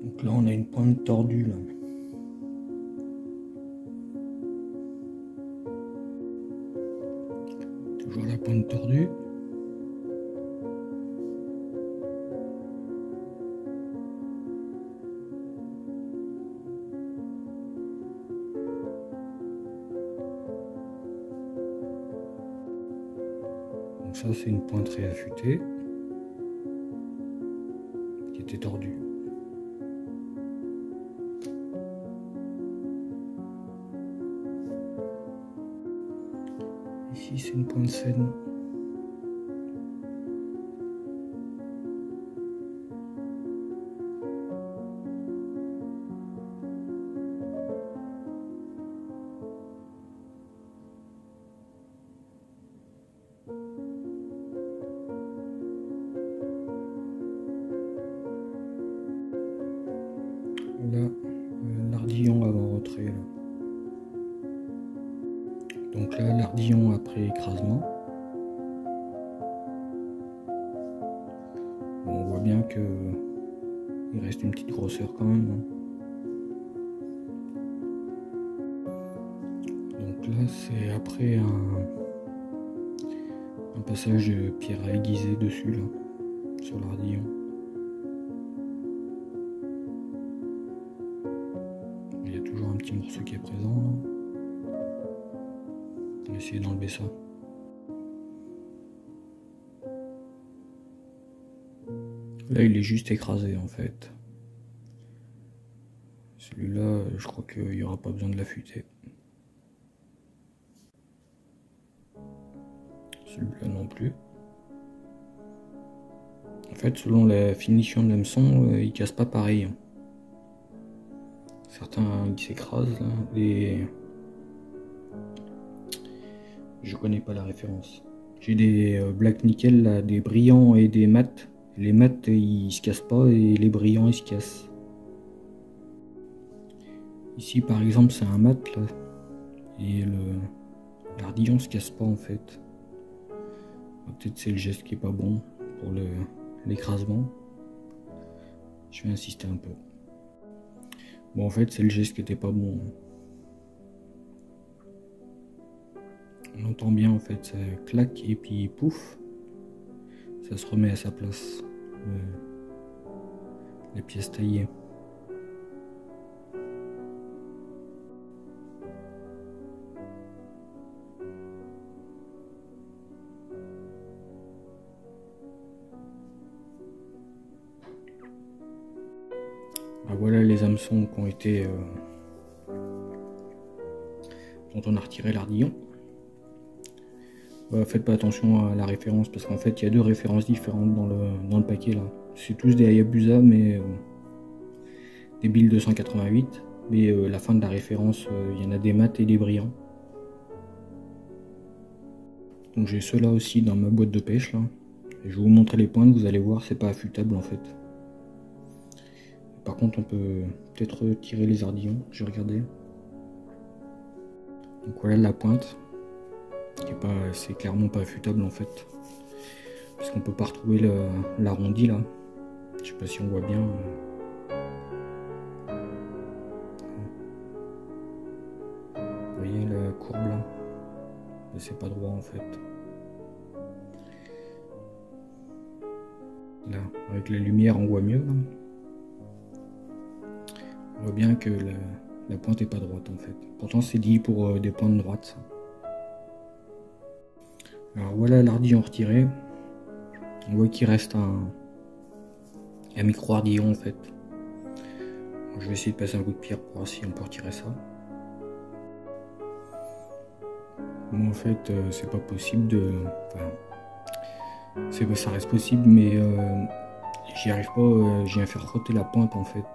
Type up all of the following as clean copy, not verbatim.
Donc là on a une pointe tordue là. Toujours la pointe tordue. Donc ça c'est une pointe réaffûtée qui était tordue. Ici c'est une pointe saine. Là, l'ardillon avant retrait. Là. Donc là, l'ardillon après écrasement. Bon, on voit bien que il reste une petite grosseur quand même. Hein. Donc là, c'est après un passage de pierre à aiguiser dessus, là, sur l'ardillon. Il y a toujours un petit morceau qui est présent. Là. On va essayer d'enlever ça. Là, il est juste écrasé en fait. Celui-là, je crois qu'il n'y aura pas besoin de l'affûter. Celui-là non plus. En fait, selon la finition de l'hameçon, il casse pas pareil. Certains qui s'écrasent, et je connais pas la référence. J'ai des black nickel, là, des brillants et des mats. Les mats ils se cassent pas et les brillants ils se cassent. Ici par exemple c'est un mat là et l'ardillon se casse pas en fait. Peut-être c'est le geste qui est pas bon pour l'écrasement. Je vais insister un peu. Bon en fait c'est le geste qui était pas bon. On entend bien en fait, ça claque et puis pouf, ça se remet à sa place. Les pièces taillées. Ah, voilà les hameçons qui ont été dont on a retiré l'ardillon. Faites pas attention à la référence parce qu'en fait il y a deux références différentes dans le paquet là. C'est tous des Hayabusa mais des Bill 288, mais la fin de la référence il y en a des mats et des brillants. Donc j'ai ceux-là aussi dans ma boîte de pêche là. Et je vais vous montrer les pointes, vous allez voir c'est pas affûtable en fait. Par contre on peut peut-être retirer les ardillons, je vais regarder. Donc voilà la pointe. C'est clairement pas affûtable en fait, parce qu'on peut pas retrouver l'arrondi là. Je sais pas si on voit bien. Vous voyez la courbe là, c'est pas droit en fait. Là, avec la lumière on voit mieux. Là. On voit bien que la pointe est pas droite en fait. Pourtant c'est dit pour des pointes droites. Alors voilà l'ardillon retiré. On voit qu'il reste un micro-ardillon en fait. Je vais essayer de passer un coup de pierre pour voir si on peut retirer ça. Bon, en fait c'est pas possible de... Enfin, ça reste possible mais j'y arrive pas, j'ai à faire frotter la pointe en fait.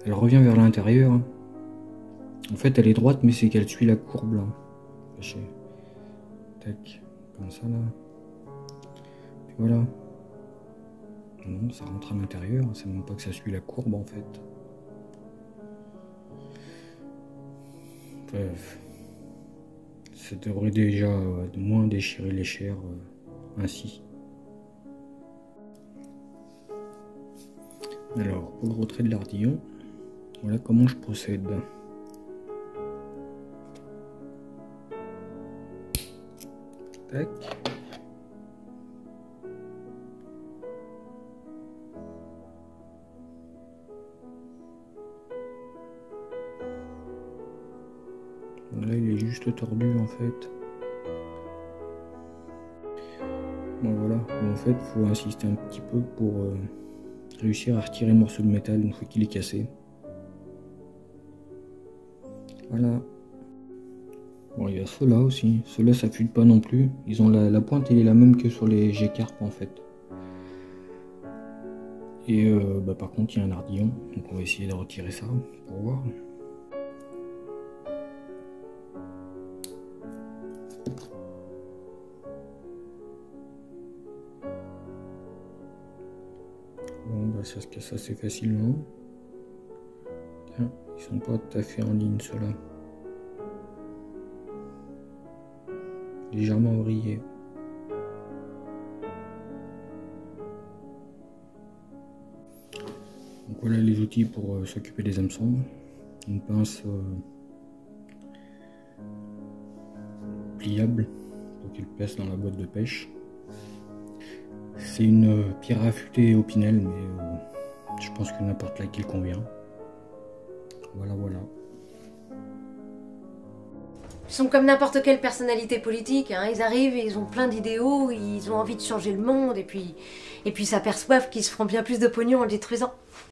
Elle revient vers l'intérieur. En fait elle est droite mais c'est qu'elle suit la courbe là. Tac, comme ça là. Puis voilà. Non, ça rentre à l'intérieur, c'est même pas que ça suit la courbe en fait. Bref. Ça devrait déjà moins déchirer les chairs ainsi. Alors, pour le retrait de l'ardillon, voilà comment je procède. Tac. Là, il est juste tordu en fait. Bon voilà, en fait, il faut insister un petit peu pour réussir à retirer le morceau de métal une fois qu'il est cassé. Voilà. Bon, il y a ceux-là aussi. Ceux-là, ça fuite pas non plus. Ils ont la pointe, elle est la même que sur les G-Carp en fait. Et par contre, il y a un ardillon. Donc on va essayer de retirer ça pour voir. Bon, bah ça se casse assez facilement. Tiens, ils sont pas tout à fait en ligne ceux-là. Légèrement vrillé. Donc voilà les outils pour s'occuper des hameçons. Une pince pliable pour qu'il pèse dans la boîte de pêche. C'est une pierre affûtée au pinel, mais je pense que n'importe laquelle convient. Voilà, voilà. Ils sont comme n'importe quelle personnalité politique, hein. Ils arrivent, ils ont plein d'idéaux, ils ont envie de changer le monde, et puis ils s'aperçoivent qu'ils se feront bien plus de pognon en le détruisant.